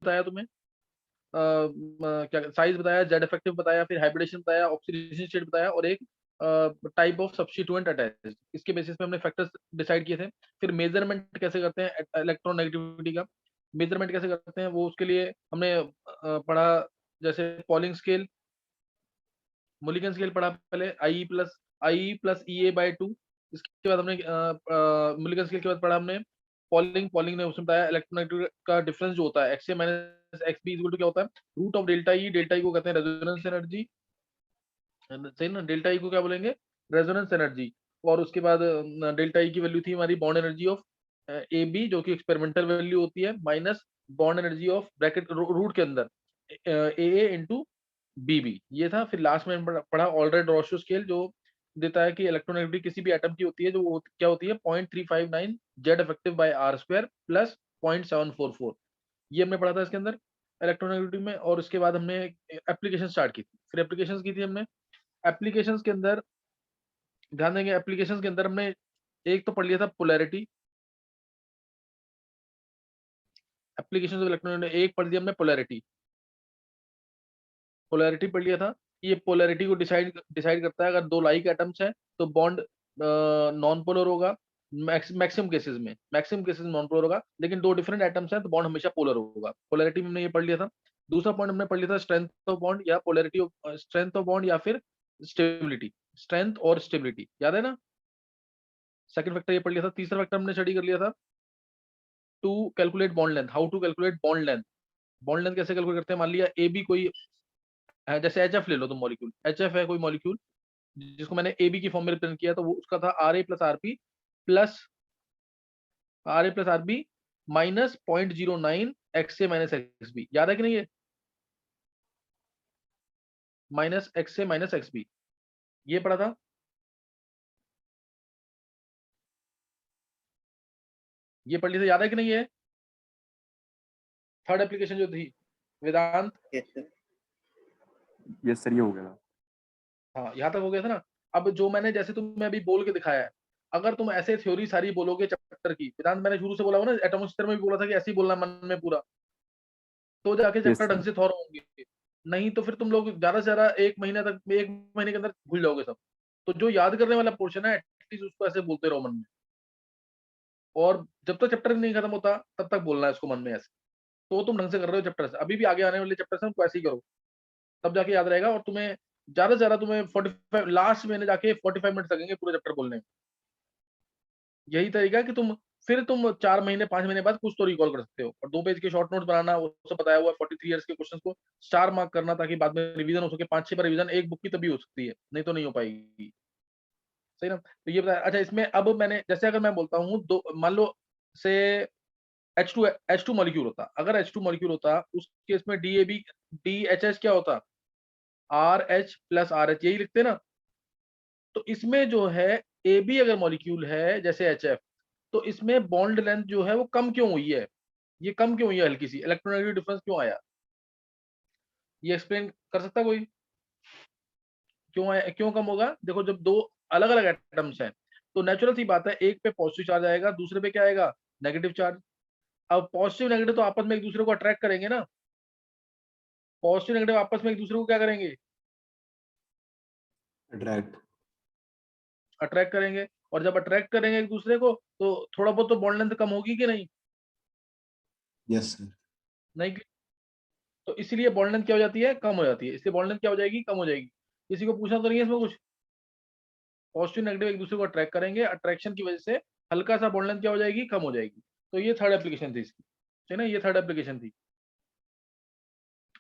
बताया तुम्हें, क्या साइज बताया, जेड इफेक्टिव बताया, फिर हाइब्रिडेशन बताया, ऑक्सीडेशन स्टेट बताया, और एक टाइप ऑफ सब्स्टिट्यूएंट अटैच। इसके बेसिस पे हमने फैक्टर्स डिसाइड किए थे। फिर मेजरमेंट कैसे करते हैं इलेक्ट्रॉन नेगेटिविटी का, मेजरमेंट कैसे करते हैं वो, उसके लिए हमने पढ़ा, जैसे पॉलिंग स्केल, मुलिगन स्केल पढ़ा पहले, I plus E A by two. इसके बाद हमने मुलिगन स्केल के बाद पढ़ा हमने पॉलिंग। पॉलिंग ने उसमें बताया इलेक्ट्रोनेगेटिव का डिफरेंस जो होता है, X A minus X B equal to क्या होता है, root of delta E. Delta E को कहते हैं रेजोनेंस एनर्जी, सही ना, डेल्टा ई को क्या बोलेंगे, रेजोनेंस एनर्जी। और उसके बाद डेल्टा ई की वैल्यू थी हमारी bond energy of A B, जो कि एक्सपेरिमेंटल वैल्यू होती है, minus bond energy of bracket root के अंदर ए इंटू बी बी, ये था। फिर लास्ट में पढ़ा ऑलरेड रोशो स्केल, जो देता है कि इलेक्ट्रोनेगेटिविटी किसी भी एटम की होती है, जो क्या होती है 0.359 Z effective by R square plus 0.744। ये हमने पढ़ा था इसके अंदर इलेक्ट्रोनेगेटिविटी में। और उसके बाद हमने एप्लीकेशन स्टार्ट की थी। फिर एप्लीकेशन की थी हमने, एप्लीकेशंस के अंदर ध्यान देंगे, एप्लीकेशंस के अंदर हमने एक तो पढ़ लिया था पोलैरिटी, एप्लीकेशंस ऑफ इलेक्ट्रॉन, एक पढ़ लिया हमने पोलैरिटी, पोलैरिटी पढ़ लिया था। ये पोलैरिटी को डिसाइड डिसाइड करता है, अगर दो लाइक एटम्स हैं तो बॉन्ड नॉन पोलर होगा, मैक्सिमम केसेस में, मैक्सिमम केसेस में नॉन पोलर होगा, लेकिन दो डिफरेंट एटम्स हैं तो बॉन्ड हमेशा पोलर होगा। पोलैरिटी में हमने ये पढ़ लिया था। दूसरा पॉइंट हमने पढ़ लिया था स्ट्रेंथ ऑफ बॉन्ड या polarity of strength of bond, या फिर स्टेबिलिटी, स्ट्रेंथ और स्टेबिलिटी, याद है ना। सेकंड फैक्टर ये पढ़ लिया था। तीसरा फैक्टर हमने स्टडी कर लिया था to calculate bond length, how to calculate bond length. Bond length कैसे कैलकुलेट करते हैं, मान लिया ए बी कोई है, जैसे एच एफ ले लो तुम मॉलिक्यूल, एच एफ है कोई मॉलिक्यूल जिसको मैंने ए बी की फॉर्म में रिप्रेजेंट किया, तो वो उसका था R A plus R P plus R A plus R B minus 0.09 X A minus X B, याद है कि नहीं ये, minus X A minus X B, ये पढ़ा था। ये पढ़ लिया था, याद है कि नहीं ये थर्ड एप्लीकेशन जो थी वेदांत। यस सर, ये हो गया था। हाँ, यहाँ तक हो गया था ना। अब जो मैंने जैसे तुम्हें अभी बोल के दिखाया है, अगर तुम ऐसे थ्योरी सारी बोलोगे चैप्टर की, वेदांत मैंने शुरू से बोला हुआ ना, एटमोस्फेयर में भी बोला था कि ऐसे ही बोलना मन में पूरा, तो जाके यस चैप्टर ढंग सर। से थॉर होंगे। नहीं तो फिर तुम लोग ज्यादा से ज्यादा एक महीने तक, एक महीने के अंदर भूल जाओगे सब। तो जो याद करने वाला पोर्शन है, एटलीस्ट उसको ऐसे बोलते रहो मन में, और जब तक चैप्टर नहीं खत्म होता तब तक बोलना है इसको मन में ऐसे। तो तुम ढंग से कर रहे हो चैप्टर से, अभी भी आगे आने वाले चैप्टर से उनको ऐसे ही करो, तब जाके याद रहेगा। और तुम्हें ज्यादा से ज्यादा तुम्हें 45 लास्ट में जाके 45 मिनट लगेंगे पूरे चैप्टर बोलने में। यही तरीका है कि तुम 4 महीने 5 महीने बाद कुछ तो रिकॉल कर सकते हो। और 2 पेज के शॉर्ट नोट्स बनाना, वो सब बताया हुआ है, 43 ईयर्स के क्वेश्चंस को स्टार मार्क करना, ताकि बाद में रिवीजन हो सके। 5-6 बार रिवीजन एक बुक की तभी हो सकती है, नहीं तो नहीं हो पाएगी, सही ना। तो ये बताया। अच्छा, इसमें अब मैंने जैसे, अगर मैं बोलता हूँ दो, मान लो से H2 मॉलिक्यूल होता, अगर H2 मॉलिक्यूल होता उस केस में DHH क्या होता, RH प्लस RH, यही लिखते ना। तो इसमें जो है AB अगर मॉलिक्यूल है जैसे HF, तो इसमें बॉन्ड लेंथ जो है वो कम क्यों हुई है, ये कम क्यों हुई है, हल्की सी इलेक्ट्रोनेगेटिव डिफरेंस क्यों आया, ये एक्सप्लेन कर सकता कोई, क्यों आया, क्यों कम होगा। देखो, जब दो अलग अलग एटम्स हैं तो नेचुरल सी बात है, एक पे पॉजिटिव चार्ज आएगा, दूसरे पे क्या आएगा, नेगेटिव चार्ज। अब पॉजिटिव नेगेटिव तो आपस में एक दूसरे को अट्रैक्ट करेंगे ना, पॉजिटिव नेगेटिव आपस में एक दूसरे को क्या करेंगे, अट्रैक्ट। अट्रैक्ट करेंगे। और जब अट्रैक्ट करेंगे एक दूसरे को, तो थोड़ा बहुत तो बॉन्ड लेंथ कम होगी कि नहीं, यस सर। नहीं। तो इसीलिए बॉन्ड लेंथ क्या हो जाती है, कम हो जाती है, इसलिए बॉन्ड लेंथ क्या हो जाएगी, कम हो जाएगी। किसी को पूछना तो नहीं है इसमें कुछ, पॉजिटिव नेगेटिव एक दूसरे को अट्रैक्ट करेंगे, अट्रैक्शन की वजह से हल्का सा बॉन्ड लेंथ क्या हो जाएगी, कम हो जाएगी। तो ये थर्ड एप्लीकेशन थी इसकी, है ना, ये थर्ड एप्लीकेशन थी।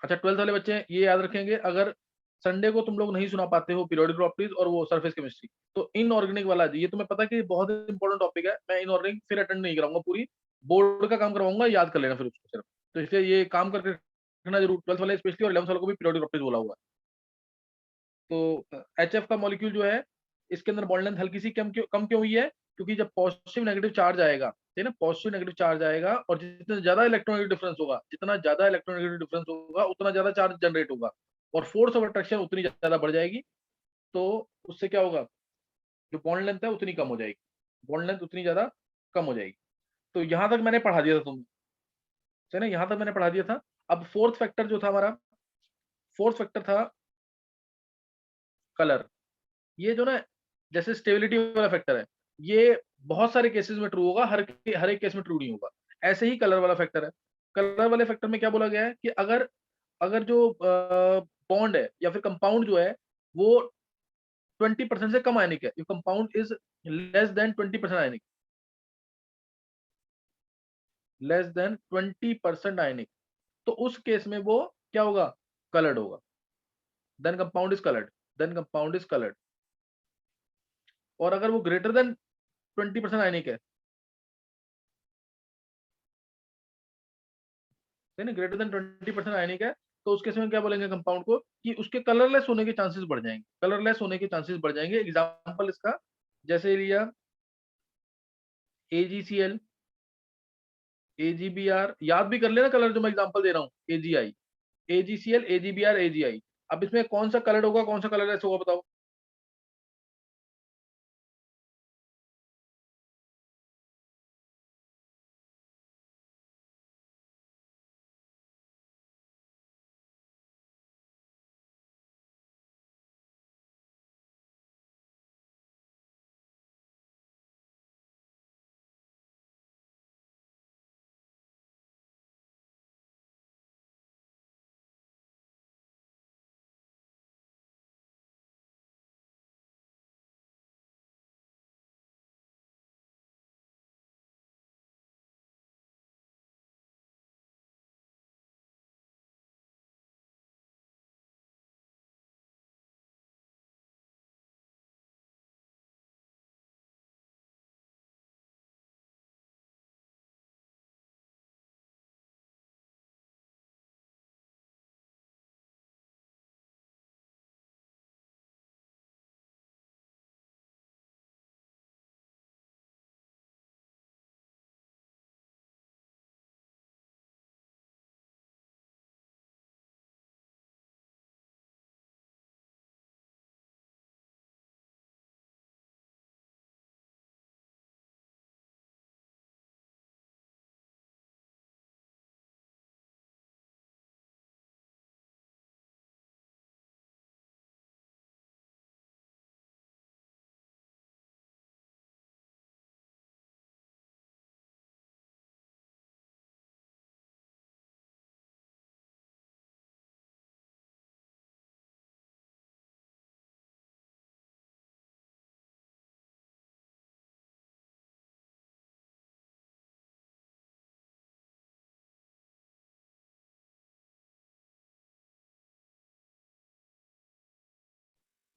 अच्छा, 12th वाले बच्चे ये याद रखेंगे, अगर संडे को तुम लोग नहीं सुना पाते हो पीरियोडिक प्रॉपर्टीज और वो सरफेस केमिस्ट्री, तो इनऑर्गेनिक वाला, ये तुम्हें पता है कि बहुत इंपॉर्टेंट टॉपिक है, मैं इनऑर्गेनिक फिर अटेंड नहीं कराऊंगा, पूरी बोर्ड का काम करवाऊंगा, याद कर लेना फिर उसको सिर्फ। तो इसलिए ये काम करके रखना जरूर, 12th वाले स्पेशली, और 11th वाले को भी पीरियोडिक प्रॉपर्टीज बोला हुआ है। तो HF का मॉलिक्यूल जो है, इसके अंदर बॉन्ड लेंथ हल्की सी कम क्यों हुई है, क्योंकि जब पॉजिटिव नेगेटिव चार्ज आएगा, है ना, पॉजिटिव नेगेटिव चार्ज आएगा, और जितना ज्यादा इलेक्ट्रोनेगेटिव डिफरेंस होगा, जितना ज्यादा इलेक्ट्रोनेगेटिव डिफरेंस होगा उतना ज्यादा चार्ज जनरेट होगा, और फोर्स ऑफ अट्रैक्शन उतनी ज्यादा बढ़ जाएगी। तो उससे क्या होगा, जो बॉन्ड लेंथ है उतनी कम हो जाएगी, बॉन्ड लेंथ उतनी ज्यादा कम हो जाएगी। तो यहां तक मैंने पढ़ा दिया था तुम्हें, है ना, यहाँ तक मैंने पढ़ा दिया था। अब फोर्थ फैक्टर जो था हमारा, फोर्थ फैक्टर था कलर। ये जो ना, जैसे स्टेबिलिटी वाला फैक्टर है, ये बहुत सारे केसेस में ट्रू होगा, हर एक केस में ट्रू नहीं होगा। ऐसे ही कलर वाला फैक्टर है। कलर वाले फैक्टर में क्या बोला गया है कि अगर अगर जो बॉन्ड है या फिर कंपाउंड जो है वो 20% से कम आयनिक है, if compound is less than 20% ionic, less than 20% ionic, तो उस केस में वो क्या होगा, कलर्ड होगा। Then compound is coloured, then compound is coloured. और अगर वो ग्रेटर देन 20% आयनिक है ना, ग्रेटर देन 20% आयनिक है, तो उस केस में क्या बोलेंगे कंपाउंड को कि उसके कलरलेस होने के चांसेस बढ़ जाएंगे, कलरलेस होने के चांसेस बढ़ जाएंगे। एग्जांपल इसका जैसे लिया AgCl, AgBr, याद भी कर लेना कलर जो मैं एग्जांपल दे रहा हूँ, AgI, AgCl, AgBr, AgI। अब इसमें कौन सा कलर होगा, कौन सा कलरलेस होगा, बताओ।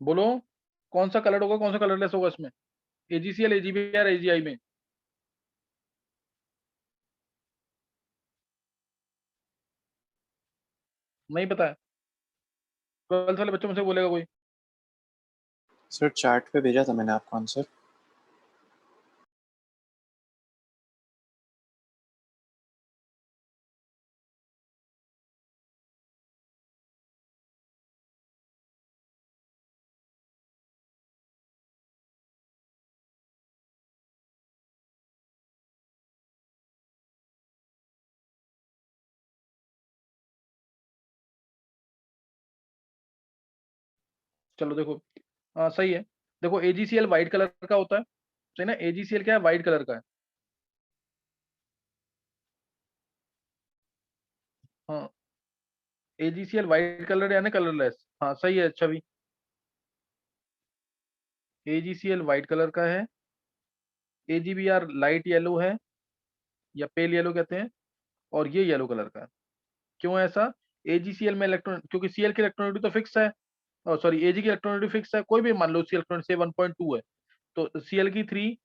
बोलो कौन सा कलर होगा, कौन सा कलरलेस होगा इसमें, AgCl, AgBr, AgI में। नहीं पता है, 12th वाले बच्चों में से बोलेगा कोई। सर चार्ट पे भेजा था मैंने आपको आंसर। चलो देखो, हाँ सही है। देखो AgCl व्हाइट कलर का होता है, सही ना, AgCl क्या है, व्हाइट कलर का है। हाँ, AgCl व्हाइट कलर यानी कलरलेस, हाँ सही है छवि। AgCl व्हाइट कलर का है, AgBr लाइट येलो है या पेल येलो कहते हैं, और ये येलो कलर का है। क्यों ऐसा, AgCl में इलेक्ट्रॉन, क्योंकि Cl की इलेक्ट्रॉनिटी तो फिक्स है, सॉरी Ag की इलेक्ट्रॉनिटी फिक्स है, कोई भी मान लो सी इलेक्ट्रॉनिटी से 1.2 है, तो Cl की 3,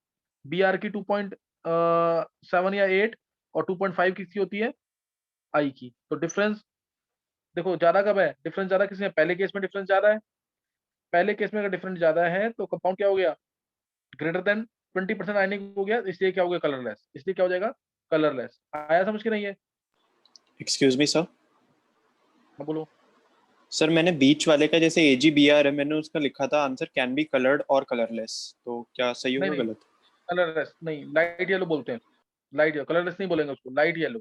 Br की 2.7 या 8, और 2.5 किसकी होती है, I की। तो डिफरेंस देखो ज्यादा कब है, डिफरेंस ज्यादा किसमें, पहले केस में डिफरेंस ज्यादा है। पहले केस में अगर डिफरेंस ज्यादा है तो कंपाउंड क्या हो गया, ग्रेटर देन 20% आयनिक हो गया, इसलिए क्या हो गया, कलरलेस। इसलिए क्या हो जाएगा, कलरलेस। आया समझ के नहीं है। Excuse me sir. हाँ बोलो। सर मैंने बीच वाले का जैसे AgBr है, मैंने उसका लिखा था आंसर कैन बी कलर्ड और कलरलेस, तो क्या सही नहीं होगा नहीं, गलत? कलरलेस नहीं, लाइट येलो बोलते हैं, लाइट येलो, कलरलेस नहीं बोलेंगे उसको, लाइट येलो।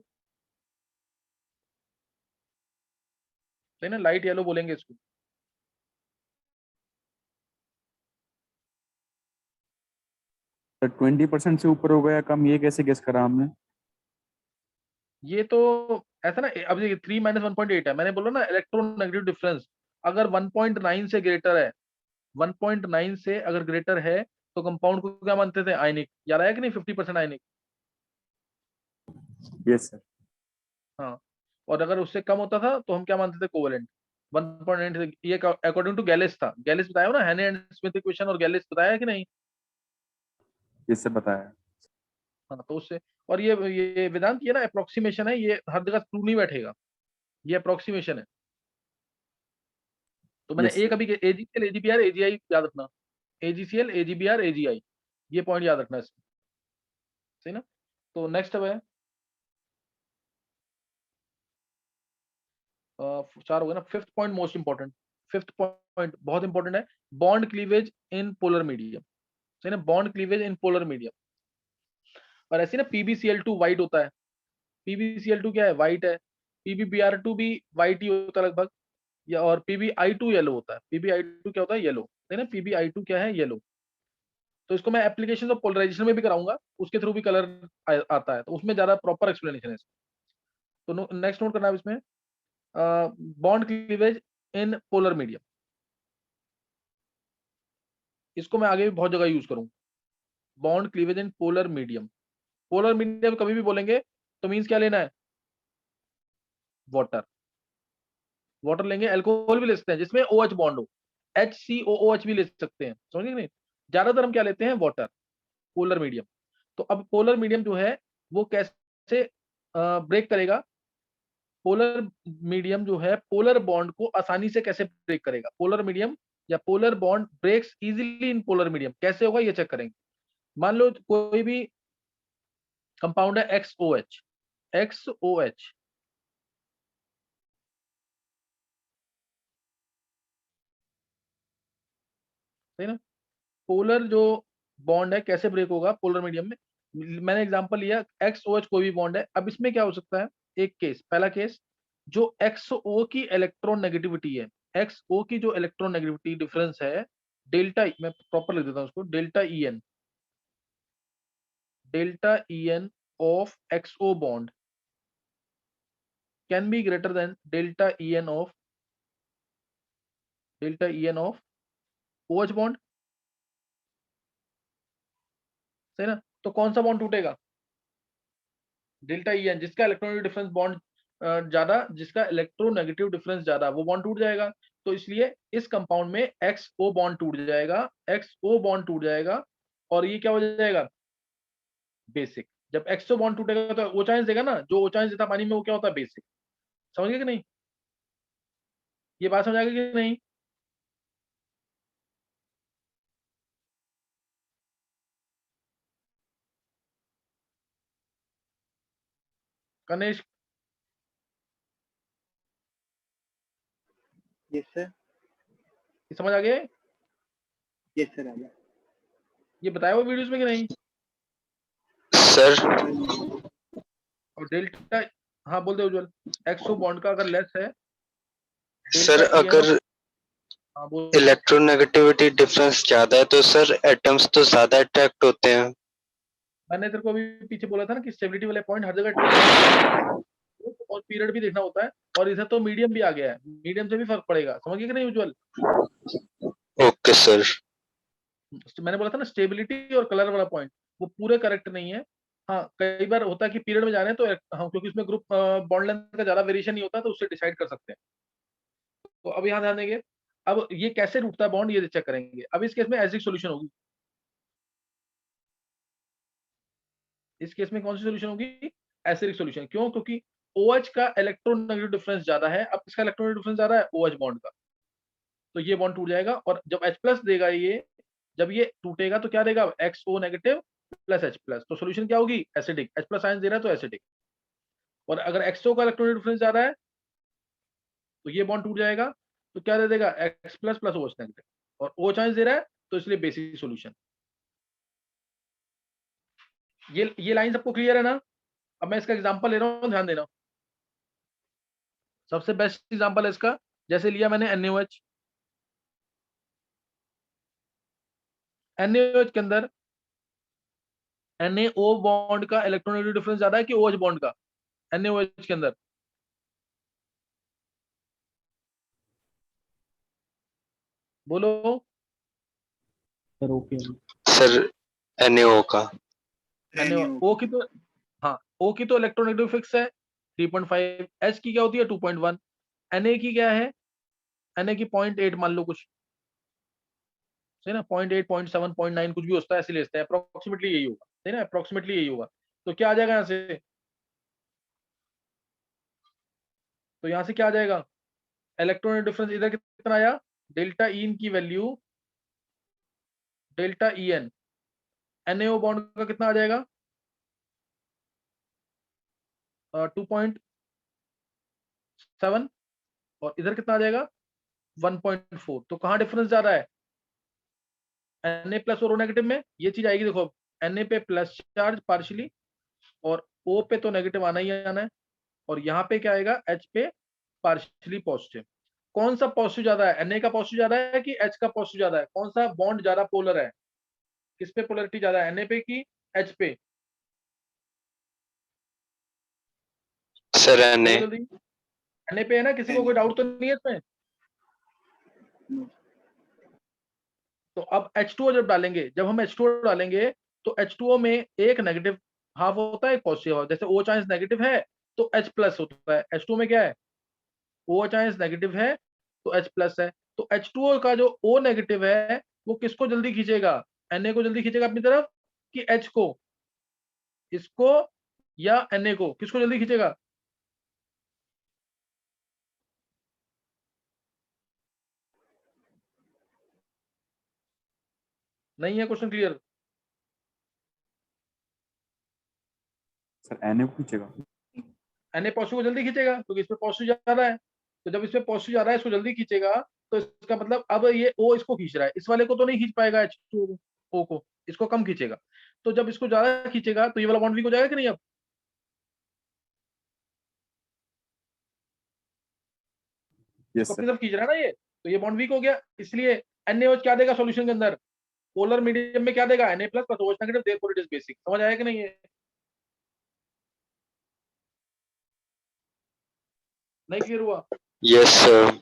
सही ना, लाइट येलो बोलेंगे इसको। सर 20% से ऊपर होगा या कम, ये कैसे गेस करा हमने? ये तो ऐसा ना, अब देखिए 3 - 1.8 है, मैंने बोला ना इलेक्ट्रोनेगेटिव डिफरेंस अगर 1.9 से ग्रेटर है, 1.9 से अगर ग्रेटर है तो कंपाउंड को क्या मानते थे, आयनिक। याद आया कि नहीं, 50% आयनिक। Yes sir. हाँ, और अगर उससे कम होता था तो हम क्या मानते थे, कोवेलेंट। 1.9 से, ये अकॉर्डिंग टू गैलिस था। गैलिस बताया हो ना, हेने एंड स्मिथ इक्वेशन, और गैलिस बताया है कि नहीं। ये सर बताया। हाँ, तो उससे, और ये वेदांत, ये ना अप्रोक्सीमेशन है, ये हर जगह ट्रू नहीं बैठेगा, ये अप्रोक्सीमेशन है। तो मैंने यस एक सर। अभी एजीसीएल एजीबीआर एजीआई याद रखना, एजीसीएल एजीबीआर एजीआई, ये पॉइंट याद रखना इसमें, सही ना। तो नेक्स्ट अब है 4 हो गए ना। Fifth point most important, fifth point बहुत इंपॉर्टेंट है, बॉन्ड क्लीवेज इन पोलर मीडियम, सही ना, बॉन्ड क्लीवेज इन पोलर मीडियम। और ऐसे ना PbCl2 व्हाइट होता है, PbCl2 क्या है, व्हाइट है, PbBr2 भी व्हाइट ही होता है लगभग, या और PbI2 येलो होता है, PbI2 क्या होता है, येलो, है ना, PbI2 क्या है, येलो। तो इसको मैं एप्लीकेशन ऑफ पोलराइजेशन में भी कराऊंगा, उसके थ्रू भी कलर आता है, तो उसमें ज्यादा प्रॉपर एक्सप्लेनेशन है इसका। तो नेक्स्ट नोट करना है इसमें, बॉन्ड क्लीवेज इन पोलर मीडियम, इसको मैं आगे भी बहुत जगह यूज करूंगा। बॉन्ड क्लीवेज इन पोलर मीडियम कभी भी बोलेंगे तो मीन्स क्या लेना है, वाटर, वाटर लेंगे, अल्कोहल भी ले सकते हैं जिसमें OH बॉन्ड हो, HCOOH भी ले सकते हैं, समझ गए नहीं। ज्यादातर हम क्या लेते हैं, वाटर, पोलर मीडियम। तो अब पोलर मीडियम जो है वो कैसे ब्रेक करेगा, पोलर मीडियम जो है पोलर बॉन्ड को आसानी से कैसे ब्रेक करेगा, पोलर मीडियम या polar bond breaks easily in polar medium, कैसे होगा ये चेक करेंगे। मान लो कोई भी कंपाउंड है XOH, XOH, सही ना। पोलर जो बॉन्ड है कैसे ब्रेक होगा पोलर मीडियम में, मैंने एग्जांपल लिया XOH कोई भी बॉन्ड है। अब इसमें क्या हो सकता है, एक केस, पहला केस, जो XO की इलेक्ट्रॉन नेगेटिविटी है, XO की जो इलेक्ट्रॉन नेगेटिविटी डिफरेंस है, डेल्टा, मैं प्रॉपर लिख देता हूँ उसको, delta EN of XO bond can be greater than delta EN of OH bond, सही ना। तो कौन सा बॉन्ड टूटेगा, डेल्टा EN, जिसका इलेक्ट्रॉनिक डिफरेंस बॉन्ड ज्यादा, जिसका इलेक्ट्रोनेगेटिव डिफरेंस ज्यादा, वो बॉन्ड टूट जाएगा। तो इसलिए इस कंपाउंड में XO बॉन्ड टूट जाएगा, XO बॉन्ड टूट जाएगा, और ये क्या हो जाएगा, बेसिक। जब XO बॉन्ड टूटेगा तो O चांस देगा ना, जो O चांस देता पानी में वो क्या होता है, बेसिक। समझ गए कि नहीं, ये बात समझ आ गई कि नहीं। Kanesh, yes sir. ये समझ आ गया, यस सर, आ गया ये बताया हुआ वीडियोस में कि नहीं। सर। और डेल्टा, हाँ बोल दे उज्जवल, XO बॉन्ड का अगर लेस है, सर डेल्टा EN ऑफ, अगर हाँ बोल। इलेक्ट्रोनेगेटिविटी डिफरेंस ज्यादा है तो सर एटम्स तो ज्यादा अट्रैक्ट होते हैं। मैंने तेरे को अभी पीछे बोला था ना कि स्टेबिलिटी वाले पॉइंट हर जगह अट्रैक्ट, और पीरियड भी देखना होता है, और इधर तो मीडियम भी आ गया है, मीडियम से भी फर्क पड़ेगा, समझ गए कि नहीं उज्जवल। Okay sir. मैंने बोला था ना स्टेबिलिटी और कलर वाला पॉइंट, वो पूरे करेक्ट नहीं है। हाँ, कई बार होता है कि पीरियड में जा रहे हैं तो हम, क्योंकि उसमें ग्रुप बॉन्ड लेंथ का ज्यादा वेरिएशन नहीं होता, तो उससे डिसाइड कर सकते हैं। तो अब यहाँ ध्यान देंगे, अब ये कैसे टूटता है बॉन्ड, ये चेक करेंगे। अब इस केस में एसिडिक सोल्यूशन होगी, इस केस में कौन सी सोल्यूशन होगी, एसिडिक सोल्यूशन। क्यों, क्योंकि OH का इलेक्ट्रोनेगेटिव डिफरेंस ज्यादा है। अब इसका इलेक्ट्रोनेगेटिव डिफरेंस ज्यादा है OH बॉन्ड का, तो ये बॉन्ड टूट जाएगा। और जब H+ देगा ये, जब ये टूटेगा तो क्या देगा, XO नेगेटिव प्लस H+, तो सोल्यूशन क्या होगी, एसिडिक। H+ आयन दे रहा है तो एसिडिक। और अगर XO का इलेक्ट्रोनेगेटिव डिफरेंस ज्यादा है तो ये बॉन्ड टूट जाएगा, तो क्या दे देगा, X+ प्लस OH नेगेटिव, और OH आयन दे रहा है तो इसलिए बेसिक सोल्यूशन। ये लाइन सबको क्लियर है ना। अब मैं इसका एग्जांपल ले रहा हूँ, ध्यान देना। सबसे बेस्ट एग्जांपल है इसका जैसे लिया मैंने NaOH, NaOH के अंदर NaO बॉन्ड का इलेक्ट्रोनेगेटिव डिफरेंस ज्यादा है कि OH बॉन्ड का NaOH के अंदर? बोलो। सर ओके सर NaO का। O की तो, हाँ, O की तो इलेक्ट्रोनेगेटिव फिक्स है 3.5, H की क्या होती है 2.1, Na की क्या है, Na की 0.8 मान लो कुछ, सही ना, 0.8 0.7 0.9 कुछ भी होता है, ऐसे लेते हैं, अप्रोक्सीमेटली यही होगा, सही ना, अप्रोक्सीमेटली यही होगा। तो क्या आ जाएगा यहाँ से, तो यहाँ से क्या आ जाएगा, इलेक्ट्रॉनिक डिफरेंस इधर कितना आया, डेल्टा इन की value delta En NaO bond का कितना आ जाएगा 2.7, और इधर कितना आ जाएगा 1.4। तो कहाँ डिफरेंस जा रहा है, Na प्लस और O नेगेटिव में, ये चीज आएगी देखो, Na पे प्लस चार्ज पार्शियली और O पे तो नेगेटिव आना ही आना है, और यहाँ पे क्या आएगा H पे पार्शियली पॉजिटिव। कौन सा पॉजिटिव ज्यादा है, Na का पॉजिटिव ज्यादा है कि H का पॉजिटिव ज्यादा है, कौन सा बॉन्ड ज्यादा पोलर है, किस पे पोलरिटी ज्यादा है, Na पे कि H पे? Sir Na। बोलो जल्दी, Na पे है ना, किसी को कोई डाउट तो नहीं है इसमें? तो अब H2O जब डालेंगे, जब हम H2O डालेंगे तो H2O में एक नेगेटिव हाफ होता है, एक पॉजिटिव हाफ, जैसे OH आयंस नेगेटिव है तो H प्लस होता है, H2O में क्या है, OH आयंस नेगेटिव है तो H प्लस है। तो H2O का जो O नेगेटिव है वो किसको जल्दी खींचेगा, Na को जल्दी खींचेगा अपनी तरफ कि H को, इसको या Na को, किसको जल्दी खींचेगा? नहीं है क्वेश्चन क्लियर? सर Na को खींचेगा। Na पॉजिटिव को जल्दी खींचेगा क्योंकि इसमें पॉजिटिव ज्यादा है, तो जब इसमें पॉजिटिव ज्यादा है इसको जल्दी खींचेगा, तो इसका मतलब अब ये O इसको खींच रहा है, इस वाले को तो नहीं खींच पाएगा H2O को, इसको कम खींचेगा। तो जब इसको ज्यादा खींचेगा तो ये वाला बॉन्ड वीक हो जाएगा कि नहीं, अब यस इसको अपनी सर। तरफ खींच रहा है ना ये, तो ये बॉन्ड वीक हो गया। इसलिए NaOH क्या देगा सॉल्यूशन के अंदर, पोलर मीडियम में क्या देगा, Na plus OH negative, therefore it is basic. समझ आया कि नहीं है? नहीं क्लियर हुआ? Yes sir.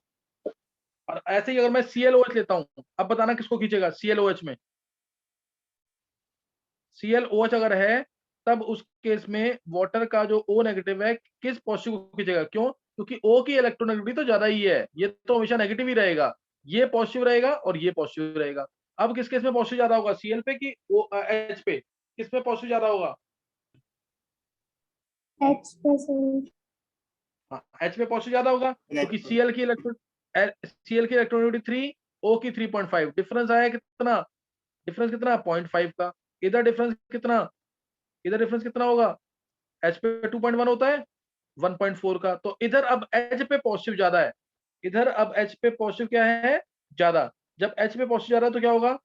और ऐसे ही अगर मैं ClOH लेता हूं, अब बताना किसको खींचेगा ClOH में, ClOH अगर है तब उस केस में वाटर का जो O नेगेटिव है किस पॉजिटिव को खींचेगा, क्यों, क्योंकि O की इलेक्ट्रोनेगेटिविटी तो ज्यादा ही है, ये तो हमेशा नेगेटिव ही रहेगा, ये पॉजिटिव रहेगा और ये पॉजिटिव रहेगा। अब किस केस में पॉजिटिव ज्यादा होगा, Cl पे कि H पे, किस पे पॉजिटिव ज्यादा होगा? H plus O. हाँ, H पे पॉजिटिव ज्यादा होगा क्योंकि Cl की इलेक्ट्रोनेगेटिविटी 3, O की 3.5, डिफरेंस आया कितना, डिफरेंस कितना 0.5 का, इधर डिफरेंस कितना, इधर डिफरेंस कितना होगा, H पे 2.1 होता है 1.4 का, तो इधर अब H पे पॉजिटिव ज्यादा है, इधर अब H पे पॉजिटिव क्या है ज्यादा, जब H पे पॉजिटिव ज्यादा है तो क्या होगा,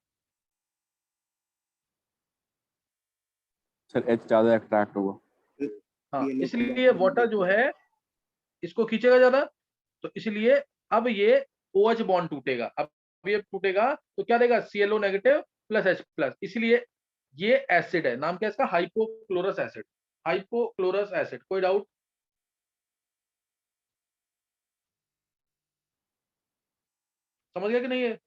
सर H ज्यादा अट्रैक्ट होगा। हाँ, इसलिए वाटर जो है इसको खींचेगा ज्यादा, तो इसलिए अब ये OH बॉन्ड टूटेगा, अब ये टूटेगा तो क्या देगा ClO negative plus H plus, इसलिए ये एसिड है, नाम क्या है इसका, हाइपोक्लोरस एसिड, हाइपोक्लोरस एसिड। कोई डाउट? समझ गया कि नहीं है?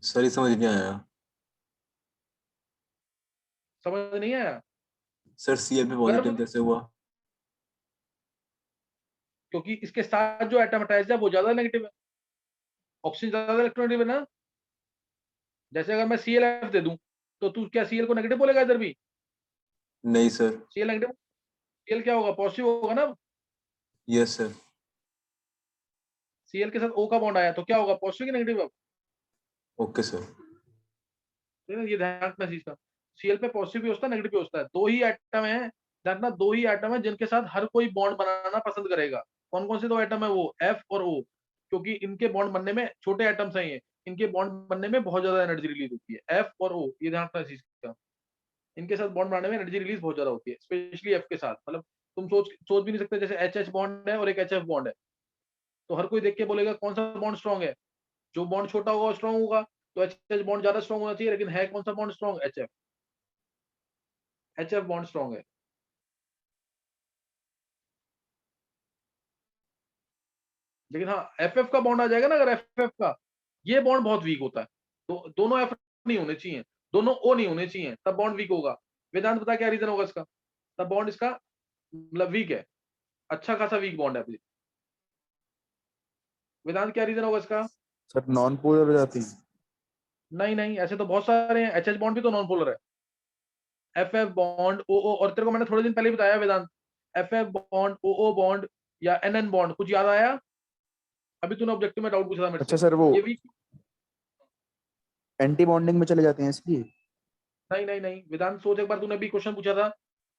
सर ये समझ नहीं आया। समझ नहीं आया? सर Cl पे पॉजिटिव कैसे हुआ? क्योंकि इसके साथ जो एटम अटैच है वो ज्यादा नेगेटिव है, ऑक्सीजन ज्यादा इलेक्ट्रोनेगेटिव है ना। जैसे अगर मैं ClF दे दूं तो तू क्या Cl को नेगेटिव बोलेगा इधर भी, नहीं सर। Cl नेगेटिव, Cl क्या होगा पॉजिटिव होगा ना, यस सर। Cl के साथ O का बॉन्ड आया तो क्या होगा पॉजिटिव की नेगेटिव, अब ओके सर। ये ध्यान रखना चीज का, Cl पे पॉजिटिव भी होता है नेगेटिव भी होता है, दो ही एटम है, जानना दो ही एटम है जिनके साथ हर कोई बॉन्ड बनाना पसंद करेगा। कौन कौन से दो एटम है वो, F और O, क्योंकि इनके बॉन्ड बनने में, छोटे एटम्स हैं ये, इनके बॉन्ड बनने में बहुत ज्यादा एनर्जी रिलीज होती है, F और O, ये ध्यान रखना चीज का, इनके साथ बॉन्ड बनाने में एनर्जी रिलीज बहुत ज्यादा होती है, स्पेशली F के साथ, मतलब तुम सोच भी नहीं सकते, जैसे एच बॉन्ड है और एक एच बॉन्ड है, तो हर कोई देख के बोलेगा कौन सा बॉन्ड स्ट्रॉन्ग है, जो बॉन्ड छोटा होगा वो स्ट्रॉन्ग होगा, तो एच बॉन्ड ज्यादा स्ट्रॉन्ग होना चाहिए, लेकिन है कौन सा bond strong? H bond strong है। लेकिन हाँ एफ का बॉन्ड आ जाएगा ना, अगर एफ का ये बॉन्ड बहुत वीक होता है, तो दोनों एफ नहीं होने चाहिए, दोनों ओ नहीं होने चाहिए, तब बॉन्ड वीक होगा। वेदांत बता क्या रीजन होगा इसका, तब बॉन्ड इसका मतलब वीक है, अच्छा खासा वीक बॉन्ड है। वेदांत क्या रीजन होगा इसका? सर नॉन पोलर हो जाती है। नहीं नहीं, ऐसे तो बहुत सारे हैं, एच बॉन्ड भी तो नॉन पोलर है। एफ बॉन्ड ओ ओ, और तेरे को मैंने थोड़े दिन पहले ही बताया वेदांत, एफ बॉन्ड ओ बॉन्ड या एन बॉन्ड, कुछ याद आया? अभी तूने ऑब्जेक्टिव में डाउट पूछा था मेरे अच्छा से, सर, वो ये वीक। एंटी बॉन्डिंग में चले जाते हैं इसलिए। नहीं नहीं नहीं, वेदांत सोच एक बार, तूने अभी क्वेश्चन पूछा था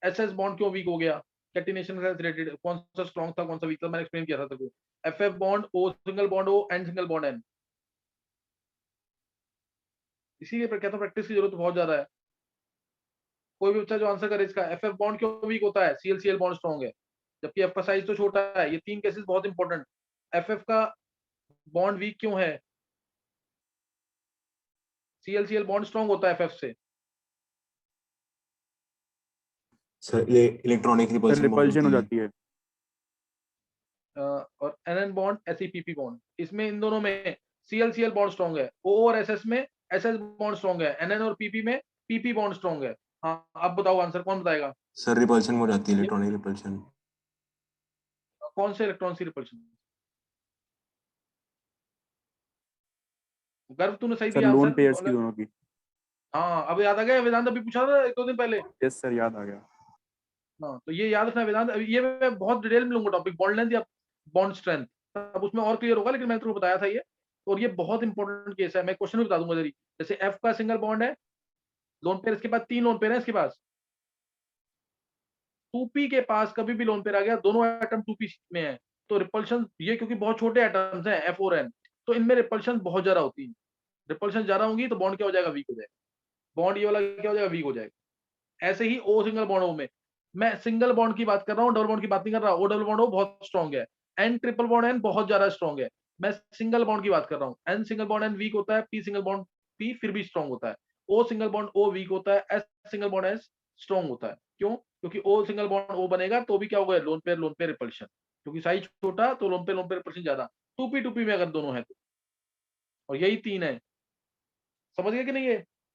एस बॉन्ड क्यों वीक हो गया, कैटिनेशन से रिलेटेड, कौन सा स्ट्रॉन्ग था कौन सा वीक था, मैंने एक्सप्लेन किया था तेरे को। F bond O single bond O and single bond N, इसीलिए कहता हूं प्रैक्टिस की जरूरत बहुत ज्यादा है। कोई भी बच्चा जो आंसर करे इसका, एफ बॉन्ड क्यों वीक होता है, सीएल बॉन्ड स्ट्रॉन्ग है, जबकि एफ का साइज तो छोटा है। ये 3 केसेस बहुत इंपॉर्टेंट। एफ का बॉन्ड वीक क्यों है, सीएल बॉन्ड स्ट्रॉन्ग होता है एफ से। Sir electronic sir repulsion bond repulsion हो होती है। जाती है। और एन बॉन्ड एसईपीपी बॉन्ड, इसमें इन दोनों में सीएल बॉन्ड स्ट्रॉन्ग है, ओ और एसएस में एसएस बॉन्ड स्ट्रॉन्ग है, एनएन और पीपी में पीपी बॉन्ड स्ट्रॉन्ग है। हाँ अब बताओ आंसर कौन बताएगा? सर रिपल्शन हो जाती है, ये इलेक्ट्रॉनिक रिपल्शन। कौन से इलेक्ट्रॉन की रिपल्शन? गर्व तूने सही सर दिया लोन आंसर। पेयर्स की दोनों की। हाँ अब याद आ गया, वेदांत अभी पूछा था 1-2 दिन पहले। यस सर, याद आ गया। हाँ तो ये याद रखना वेदांत, अभी ये मैं बहुत डिटेल में लूंगा टॉपिक, बॉन्ड लेंथ या बॉन्ड स्ट्रेंथ, अब उसमें और क्लियर होगा, लेकिन मैंने तुमको बताया था ये। और ये बहुत इंपॉर्टेंट केस है, मैं क्वेश्चन भी बता दूंगा जरी। जैसे एफ का सिंगल बॉन्ड है, लोन पेयर, इसके पास 3 लोन पेयर है इसके पास। 2p के पास कभी भी लोन पेयर आ गया, दोनों एटम 2p में है, तो रिपल्शन ये, क्योंकि बहुत छोटे एटम्स हैं एफ और एन, तो इनमें रिपल्शन बहुत ज्यादा होती है। रिपल्शन ज्यादा होंगी तो बॉन्ड क्या हो जाएगा, वीक हो जाएगा। बॉन्ड ये वाला क्या हो जाएगा, वीक हो जाएगा। ऐसे ही ओ सिंगल बॉन्ड ओ में, मैं सिंगल बॉन्ड की बात कर रहा हूँ, डबल बॉन्ड की बात नहीं कर रहा। ओ डबल बॉन्ड ओ बहुत स्ट्रॉन्ग है, एन ट्रिपल बॉन्ड एन बहुत ज्यादा स्ट्रॉन्ग है, मैं सिंगल बॉन्ड की बात कर रहा हूँ। N single bond N weak होता है, पी सिंगल बॉन्ड पी फिर भी स्ट्रॉन्ग होता है, O single bond O weak होता है, S single bond S strong होता है। क्यों? क्योंकि ओ सिंगल बॉन्ड ओ बनेगा तो भी क्या होगा, लोन पेयर रिपल्शन, क्योंकि साइज छोटा तो लोन पेयर रिपल्शन ज्यादा, 2p में अगर दोनों है तो। और यही 3 है, समझ गए कि नहीं?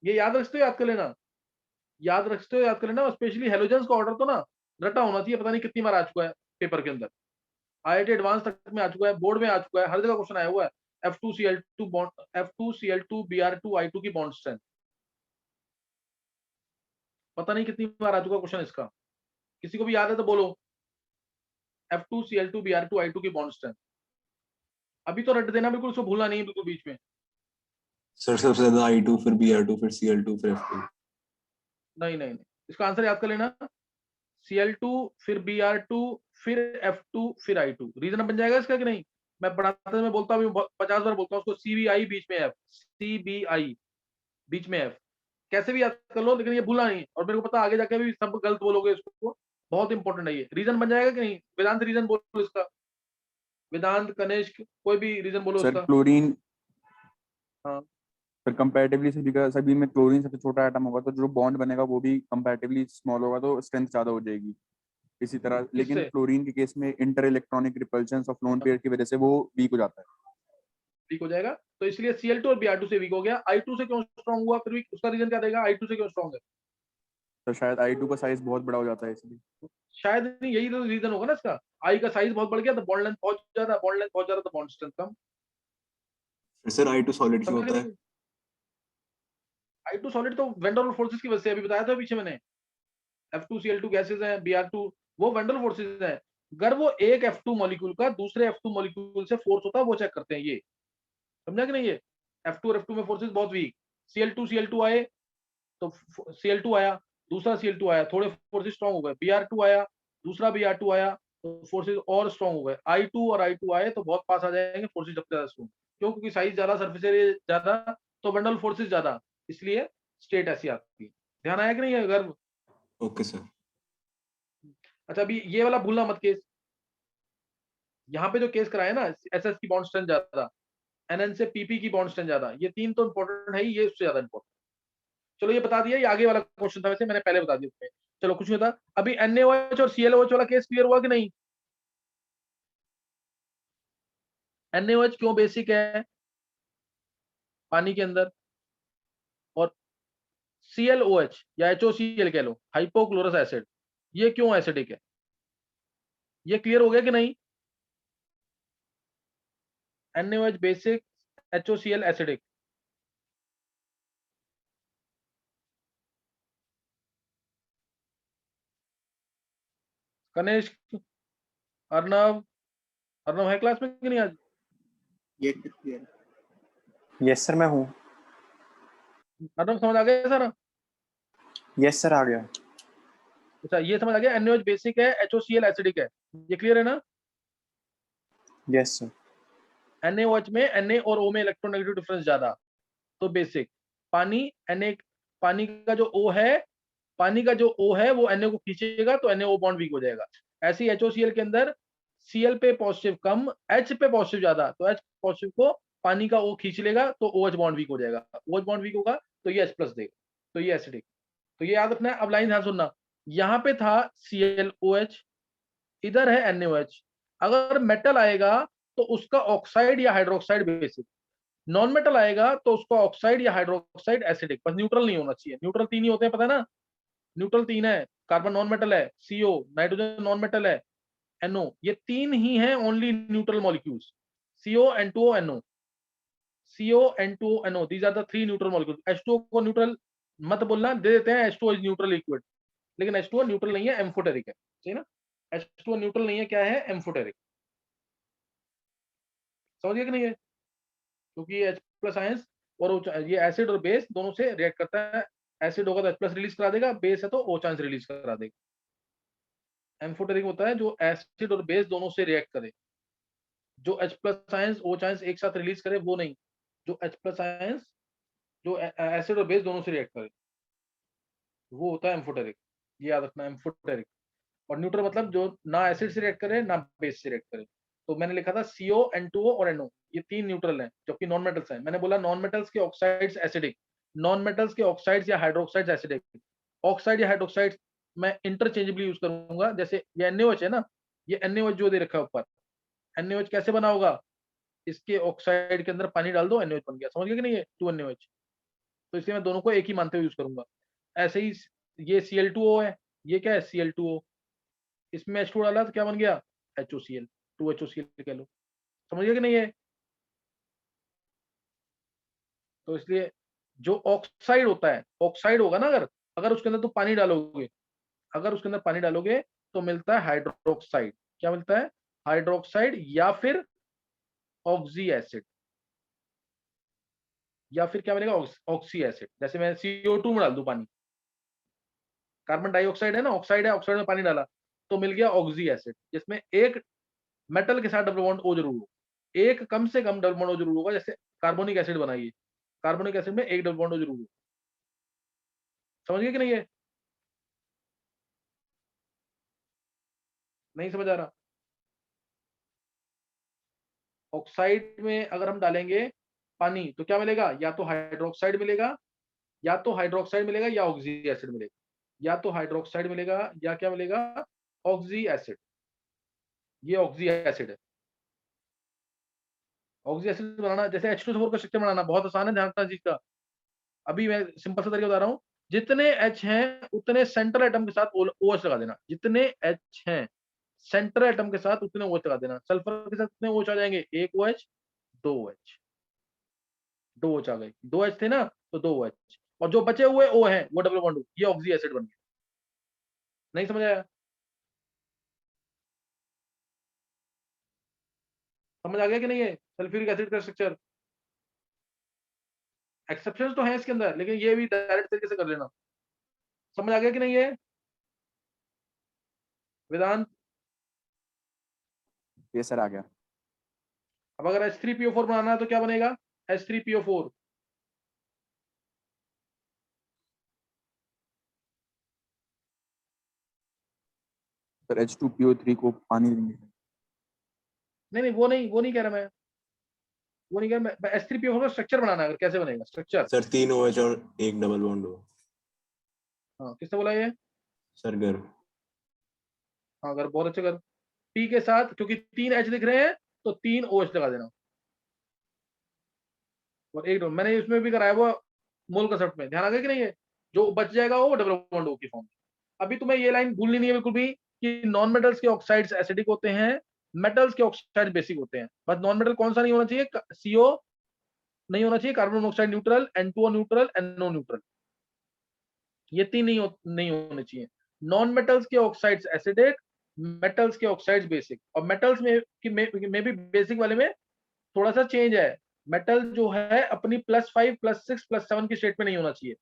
ये याद रखते हो, याद कर लेना, याद रखते हो, याद कर लेना। स्पेशली हेलोजेंस का ऑर्डर तो ना रटा होना चाहिए, पता नहीं कितनी बार आ चुका है पेपर के अंदर, आईआईटी एडवांस तक में आ चुका है, बोर्ड में आ चुका है, हर जगह क्वेश्चन आया हुआ है। F2Cl2 बॉन्ड, F2Cl2Br2 I2 की बॉन्ड स्ट्रेंथ, पता नहीं कितनी बार आ चुका क्वेश्चन इसका, किसी को भी याद है तो बोलो। F2Cl2Br2 I2 की बॉन्ड स्ट्रेंथ, अभी तो रट देना बिल्कुल, उसको भूलना नहीं बिल्कुल बीच में। सर सबसे ज्यादा I2, फिर Br2, फिर Cl2, फिर F2। नहीं नहीं नहीं, इसका आंसर याद कर लेना, Cl2 फिर Br2 फिर F2 फिर I2। रीजन बन जाएगा इसका कि नहीं? मैं पढ़ाते में बोलता हूँ, 50 बार बोलता हूँ उसको, CBI बीच में F, CBI बीच में F, कैसे भी याद कर लो, लेकिन ये भूलना नहीं। और मेरे को पता आगे जाके भी सब गलत बोलोगे इसको, बहुत इंपॉर्टेंट है ये। रीजन बन जाएगा कि नहीं? वेदांत रीजन बोलो इसका, वेदांत कनिष्क कोई भी रीजन बोलो सर इसका। क्लोरीन, हाँ सर कंपैरेटिवली सभी का, सभी में क्लोरीन सबसे छोटा एटम होगा, तो जो बॉन्ड बनेगा वो भी कंपैरेटिवली स्मॉल होगा, तो स्ट्रेंथ ज्यादा हो जाएगी इसी तरह। लेकिन किससे क्लोरीन के केस में inter electronic repulsion of lone pair की वजह से वो वीक हो जाता है। वीक हो जाएगा? तो इसलिए Cl2 और Br2 से वीक हो गया। I2 से क्यों स्ट्रॉन्ग हुआ फिर भी, उसका रीजन क्या देगा, I2 से क्यों स्ट्रॉन्ग है? तो शायद I2 का साइज बहुत बड़ा हो जाता है इसलिए। शायद नहीं, यही तो रीजन होगा ना इसका। आई का साइज बहुत बढ़ गया तो बॉन्ड लेंथ बहुत ज्यादा, बॉन्ड लेंथ बहुत ज्यादा तो बॉन्ड स्ट्रेंथ कम। फिर सर I2 सॉलिड क्यों समझ होता है? गए? I2 सॉलिड तो वेंडर फोर्सेस की वजह से, अभी बताया था पीछे मैंने। F2Cl2 गैसेस हैं, Br2 वो वेंडर फोर्सेस हैं। अगर वो एक F2 मॉलिक्यूल का दूसरे F2 मॉलिक्यूल से फोर्स होता है, वो चेक करते हैं ये, समझा कि नहीं? ये F2 और F2 में फोर्सेस बहुत वीक, Cl2 आए तो Cl2 आया, दूसरा Cl2 आया, थोड़े फोर्सेस स्ट्रॉन्ग हो गए, Br2 आया, दूसरा Br2 आया तो फोर्सेस और स्ट्रॉन्ग हो गए। I2 और I2 आए तो बहुत पास आ जाएंगे फोर्सेस सबसे ज्यादा स्ट्रॉन्ग, क्यों? क्योंकि साइज ज्यादा, सरफेस एरिया ज्यादा, तो वेंडल फोर्सेस ज्यादा, इसलिए स्टेट ऐसी आती है। ध्यान आया कि नहीं? अगर ओके सर। अच्छा अभी ये वाला भूलना मत केस, यहाँ पे जो केस कराया ना एसएस की बॉन्ड स्ट्रेंथ ज्यादा, एनएन से पीपी की बॉन्ड स्ट्रेंथ ज्यादा, ये तीन तो इंपॉर्टेंट है ही, ये उससे ज्यादा इंपॉर्टेंट। चलो ये बता दिया, ये आगे वाला क्वेश्चन था, वैसे मैंने पहले बता दिया उसमें। चलो कुछ नहीं था। अभी NaOH और ClOH वाला केस क्लियर हुआ कि नहीं? NaOH क्यों बेसिक है पानी के अंदर, और ClOH या HOCl कह लो, हाइपोक्लोरस एसिड, ये क्यों एसिडिक है? ये क्लियर हो गया कि नहीं? NaOH basic, HOCl acidic. Kanishk, Arnav, Arnav है क्लास में कि नहीं आज? ये क्लियर। यस सर मैं हूँ। अर्णव समझ आ गया सारा? यस सर आ गया। अच्छा ये समझ आ गया, NaOH बेसिक है, HOCl एसिडिक है, ये क्लियर है ना? Yes sir. NaOH में Na और O में इलेक्ट्रोनेगेटिव डिफरेंस ज्यादा, तो बेसिक। पानी Na, पानी का जो O है, पानी का जो O है वो Na को खींचेगा तो NaO बॉन्ड वीक हो जाएगा। ऐसे ही HOCl के अंदर Cl पे पॉजिटिव कम, H पे पॉजिटिव ज्यादा, तो H पॉजिटिव को पानी का O खींच लेगा तो OH बॉन्ड वीक हो जाएगा। OH बॉन्ड वीक होगा तो ये H प्लस देगा, तो ये एसिडिक। तो ये याद रखना है। अब लाइन ध्यान सुनना, यहाँ पे था ClOH, इधर है NaOH। अगर मेटल आएगा तो उसका ऑक्साइड या हाइड्रोक्साइड बेसिक, नॉन मेटल आएगा तो उसका ऑक्साइड या हाइड्रोक्साइड एसिडिक, बस न्यूट्रल नहीं होना चाहिए। न्यूट्रल तीन ही होते हैं, पता है ना? न्यूट्रल तीन है, कार्बन नॉन मेटल है, CO नाइट्रोजन नॉन मेटल है, NO, ये तीन ही हैं only neutral molecules. CO N2O NO, CO N2O NO, these are the three neutral molecules. H2O को न्यूट्रल मत बोलना, दे देते हैं H2O इज न्यूट्रल लिक्विड, लेकिन H2O न्यूट्रल नहीं है, एम्फोटेरिक है, सही ना? H2O न्यूट्रल नहीं है, क्या है? एम्फोटेरिक। समझ गए कि नहीं है? क्योंकि H प्लस आयंस और ये एसिड और बेस दोनों से रिएक्ट करता है। एसिड होगा तो H प्लस रिलीज करा देगा, बेस है तो O चांस रिलीज करा देगा। एम्फोटेरिक होता है जो एसिड और बेस दोनों से रिएक्ट करे। जो H plus ions O chance एक साथ रिलीज करे वो नहीं, जो H प्लस आयंस जो एसिड और बेस दोनों से रिएक्ट करे वो होता है एम्फोटेरिक। ये याद रखना, एम्फोटेरिक। और न्यूट्रल मतलब जो ना एसिड से रिएक्ट करे ना बेस से रिएक्ट करे। तो मैंने लिखा था CO N2O और NO, ये तीन न्यूट्रल हैं, जबकि नॉन मेटल्स हैं। मैंने बोला नॉन मेटल्स के ऑक्साइड्स एसिडिक, नॉन मेटल्स के ऑक्साइड्स या हाइड्रोक्साइड्स एसिडिक। ऑक्साइड या हाइड्रोक्साइड्स मैं इंटरचेंजेबली यूज करूंगा, जैसे ये NaOH है ना, ये NaOH जो दे रखा है ऊपर, NaOH कैसे बना होगा? इसके ऑक्साइड के अंदर पानी डाल दो, NaOH बन गया। समझ गए कि नहीं? है 2NaOH। तो इसलिए मैं दोनों को एक ही मानते हुए यूज करूंगा। ऐसे ही ये Cl2O है, ये क्या है? Cl2O, इसमें H2 डाला तो क्या बन गया? HOCl, 2HOCl कह लो। समझ गए कि नहीं है? तो इसलिए जो ऑक्साइड होता है, ऑक्साइड होगा ना, अगर अगर उसके अंदर तो पानी डालोगे, अगर उसके अंदर पानी डालोगे तो मिलता है हाइड्रोक्साइड। क्या मिलता है? हाइड्रोक्साइड या फिर ऑक्सी एसिड, या फिर क्या मिलेगा? Oxy acid. जैसे मैं CO2 में डाल दूं पानी, कार्बन डाइऑक्साइड है ना, ऑक्साइड है, ऑक्साइड में पानी डाला तो मिल गया ऑक्सी एसिड, जिसमें एक मेटल के साथ डबल बॉन्ड O जरूर हो, एक कम से कम डबल बॉन्ड O जरूर होगा। जैसे कार्बोनिक एसिड बनाइए, कार्बोनिक एसिड में एक डबल बॉन्ड O जरूर हो। समझ गए कि नहीं है? नहीं समझ आ रहा? ऑक्साइड में अगर हम डालेंगे पानी तो क्या मिलेगा? या तो हाइड्रोक्साइड मिलेगा, या तो हाइड्रोक्साइड मिलेगा या ऑक्सी एसिड मिलेगा, या तो हाइड्रोक्साइड मिलेगा या क्या मिलेगा? Oxy acid. ये ऑक्सी एसिड है। ऑक्सी एसिड बनाना, जैसे H2SO4 का स्ट्रक्चर बनाना बहुत आसान है, ध्यान रखना चीज का। अभी मैं सिंपल सा तरीका बता रहा हूँ, जितने H हैं उतने सेंट्रल एटम के साथ OH लगा देना। जितने H हैं सेंट्रल एटम के साथ उतने OH लगा देना। सल्फर के साथ कितने OH आ जाएंगे? एक OH, दो OH, दो OH आ गए। दो H थे ना, तो दो OH, और जो बचे हुए O हैं वो डबल बॉन्ड O, ये ऑक्सी एसिड बन गया। नहीं समझ आया? समझ आ गया कि नहीं है सल्फ्यूरिक एसिड का स्ट्रक्चर? एक्सेप्शंस तो हैं इसके अंदर, लेकिन ये भी डायरेक्ट तरीके से कर लेना। समझ आ गया कि नहीं है वेदांत? ये सर आ गया। अब अगर H3PO4 बनाना है तो क्या बनेगा? H3PO4, सर H2PO3 को पानी देंगे। नहीं वो नहीं कह रहा मैं, वो नहीं कह रहा मैं। H3PO4 का स्ट्रक्चर बनाना है, अगर कैसे बनेगा स्ट्रक्चर? सर 3 OH और एक डबल बॉन्ड हो। हाँ किसने बोला ये? सर गर्भ। हाँ अगर बहुत अच्छा कर, P के साथ क्योंकि 3 H दिख रहे हैं तो 3 OH लगा देना, और एक डबल। मैंने इसमें भी कराया हुआ मोल कंसेप्ट में, ध्यान आ गया कि नहीं? है जो बच जाएगा वो डबल बॉन्ड O की फॉर्म। अभी तुम्हें ये लाइन भूलनी नहीं है बिल्कुल भी कि नॉन मेटल्स के ऑक्साइड्स एसिडिक होते हैं, मेटल्स के ऑक्साइड बेसिक होते हैं। बस नॉन मेटल कौन सा नहीं होना चाहिए? CO नहीं होना चाहिए, carbon monoxide neutral, N2O neutral, NO neutral, ये तीन नहीं होने चाहिए। नॉन मेटल्स के ऑक्साइड्स एसिडिक, मेटल्स के ऑक्साइड्स बेसिक। और मेटल्स में भी बेसिक वाले में थोड़ा सा चेंज है। मेटल जो है अपनी +5 +6 +7 की स्टेट में नहीं होना चाहिए।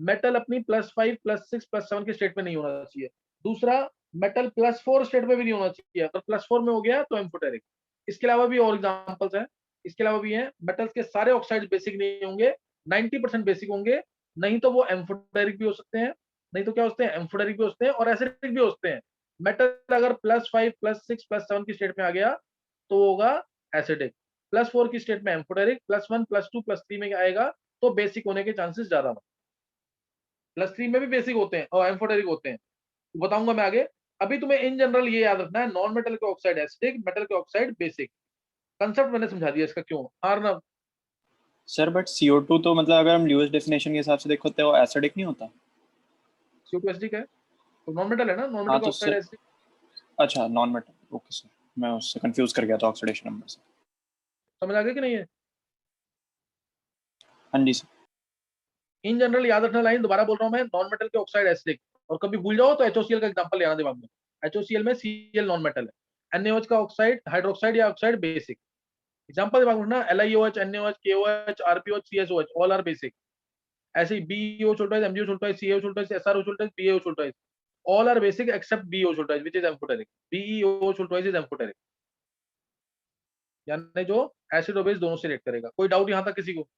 मेटल अपनी +5 +6 +7 की स्टेट में नहीं होना चाहिए। दूसरा, मेटल +4 स्टेट में भी नहीं होना चाहिए। अगर +4 में हो गया तो एम्फोटेरिक। इसके अलावा भी और एग्जांपल्स हैं, इसके अलावा भी हैं। मेटल्स के सारे ऑक्साइड बेसिक नहीं होंगे, 90% बेसिक होंगे, नहीं तो वो एम्फोटेरिक भी हो सकते हैं, नहीं तो क्या होते हैं? एम्फोटेरिक भी होते हैं और एसिडिक भी होते हैं। मेटल अगर +5 +6 +7 की स्टेट में आ गया तो होगा एसिडिक, +4 की स्टेट में एम्फोटेरिक, +1 +2 +3 में आएगा तो बेसिक होने के चांसेस ज्यादा हैं। +3 में भी बेसिक होते हैं और एम्फोटेरिक होते हैं, तो बताऊंगा मैं आगे। अभी तुम्हें इन जनरल ये याद रखना है, नॉन मेटल के ऑक्साइड एसिडिक, मेटल के ऑक्साइड बेसिक। कंसेप्ट मैंने समझा दिया इसका क्यों। अर्नब सर बट CO2 तो मतलब अगर हम ल्यूइस डेफिनेशन के हिसाब से देखो तो वो एसिडिक नहीं होता? CO2 एसिडिक है तो नॉन मेटल है ना, नॉन हाँ मेटल का तो ऑक्साइड सर, एसिडिक। अच्छा नॉन मेटल, ओके सर, मैं उससे कंफ्यूज कर गया था ऑक्सीडेशन नंबर से। समझ आ गया कि नहीं है? हाँ जी सर। इन जनरल याद रखना लाइन, दोबारा बोल रहा हूं मैं, नॉन मेटल के ऑक्साइड एसिडिक। और कभी भूल जाओ तो HOCl का एग्जांपल लेना दिमाग में। HOCl में Cl नॉन मेटल है, NaOH का ऑक्साइड हाइड्रोक्साइड या ऑक्साइड बेसिक। एग्जांपल दिमाग में रखना, LiOH, NaOH, KOH, RPOH, CSOH all are basic. ऐसे ही BeOH उल्टा MgOH उल्टा CaOH उल्टा SROH उल्टा BaOH उल्टा all are basic except BeOH उल्टा व्हिच इज एम्फोटेरिक। BeOH उल्टा इज एम्फोटेरिक, यानी जो एसिड और बेस दोनों से रिएक्ट करेगा। कोई डाउट यहां तक किसी को?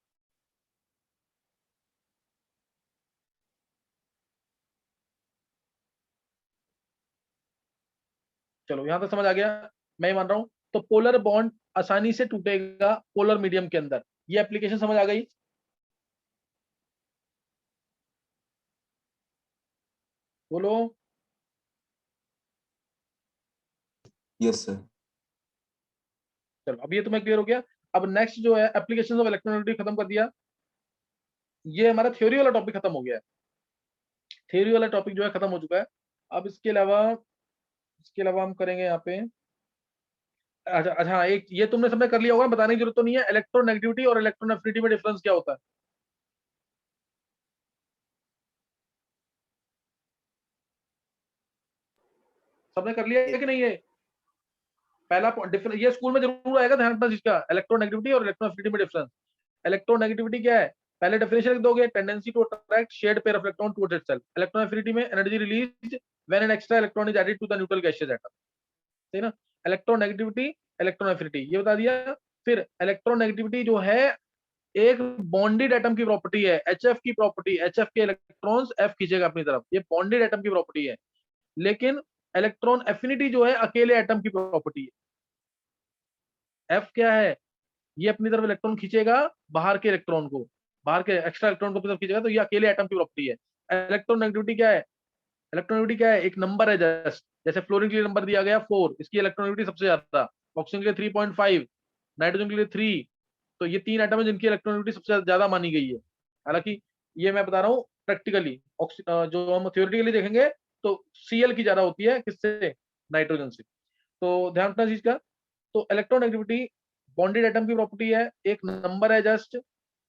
चलो यहां तक समझ आ गया, मैं मान रहा हूं। तो पोलर बॉन्ड आसानी से टूटेगा पोलर मीडियम के अंदर, ये एप्लीकेशन समझ आ गई? बोलो। Yes sir. चलो अब ये तुम्हें क्लियर हो गया। अब नेक्स्ट जो है एप्लीकेशन ऑफ इलेक्ट्रोनेगेटिविटी खत्म कर दिया, ये हमारा थ्योरी वाला टॉपिक खत्म हो गया है। थ्योरी वाला टॉपिक जो है खत्म हो चुका है। अब इसके अलावा हम करेंगे यहाँ पे, अच्छा अच्छा हाँ, एक ये तुमने सबने कर लिया होगा, बताने की जरूरत तो नहीं है। इलेक्ट्रोनेगेटिविटी और इलेक्ट्रोनेफिनिटी में डिफरेंस क्या होता है? सबने कर लिया है कि नहीं? ये पहला डिफरेंस ये स्कूल में जरूर आएगा, ध्यान रखना इसका, इलेक्ट्रोनेगेटिविटी और इलेक्ट्रोनेफिनिटी में डिफरेंस। इलेक्ट्रोनेगेटिविटी क्या है? पहले डेफिनेशन लिख दोगे, tendency to attract shared pair of electron towards itself. Electron affinity में energy release when an extra electron is added to the neutral gaseous atom. सही ना? इलेक्ट्रोनेगेटिविटी, इलेक्ट्रोनेफिनिटी ये बता दिया। फिर इलेक्ट्रोनेगेटिविटी जो है एक बॉन्डेड एटम की प्रॉपर्टी है, HF की प्रॉपर्टी। HF के इलेक्ट्रॉन्स F खींचेगा अपनी तरफ, ये बॉन्डेड एटम की प्रॉपर्टी है। लेकिन इलेक्ट्रॉन एफिनिटी जो है अकेले एटम की प्रॉपर्टी है। F क्या है? ये अपनी तरफ इलेक्ट्रॉन खींचेगा, बाहर के इलेक्ट्रॉन को, बाहर के एक्स्ट्रा इलेक्ट्रॉन को अपनी तरफ खींचेगा, तो ये अकेले एटम की प्रॉपर्टी है। इलेक्ट्रोनेगेटिविटी क्या है? इलेक्ट्रोनेगेटिविटी क्या है? एक नंबर है जस्ट, जैसे फ्लोरीन के लिए नंबर दिया गया 4, इसकी इलेक्ट्रोनेगेटिविटी सबसे ज्यादा, ऑक्सीजन के लिए 3.5, नाइट्रोजन के लिए 3। तो ये 3 एटम है जिनकी इलेक्ट्रोनेगेटिविटी सबसे ज्यादा मानी गई है। हालांकि ये मैं बता रहा हूँ प्रैक्टिकली, जो हम थ्योरेटिकली देखेंगे तो Cl की ज्यादा होती है, किससे? नाइट्रोजन से। तो ध्यान रखना चीज का। तो इलेक्ट्रोनेगेटिविटी बॉन्डेड एटम की प्रॉपर्टी है, एक नंबर है जस्ट।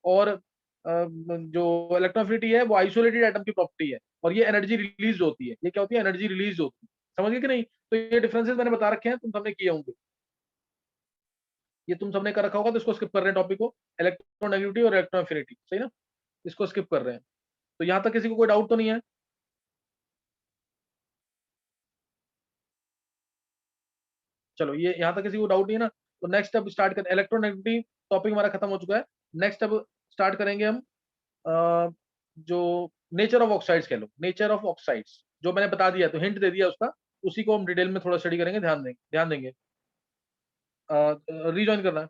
और जो इलेक्ट्रोनेगेटिविटी है वो आइसोलेटेड एटम की प्रॉपर्टी है, और ये एनर्जी रिलीज होती है। ये क्या होती है? एनर्जी रिलीज होती है। समझ गए कि नहीं? तो ये डिफरेंसेस मैंने बता रखे हैं, तुम सबने किए होंगे, ये तुम सबने कर रखा होगा, तो इसको स्किप कर रहे हैं टॉपिक को, इलेक्ट्रोनेगेटिविटी और इलेक्ट्रोनेफिनिटी। सही ना? इसको स्किप कर रहे हैं। तो यहां तक किसी को कोई डाउट तो नहीं है? चलो ये यहां तक किसी को डाउट नहीं है ना? तो नेक्स्ट अब स्टार्ट कर, इलेक्ट्रोनेगेटिविटी टॉपिक हमारा खत्म हो चुका है। नेक्स्ट अब स्टार्ट करेंगे हम जो नेचर ऑफ ऑक्साइड्स कह लो, नेचर ऑफ ऑक्साइड्स जो मैंने बता दिया, तो हिंट दे दिया उसका, उसी को हम डिटेल में थोड़ा स्टडी करेंगे, ध्यान देंगे। रीजॉइन करना है।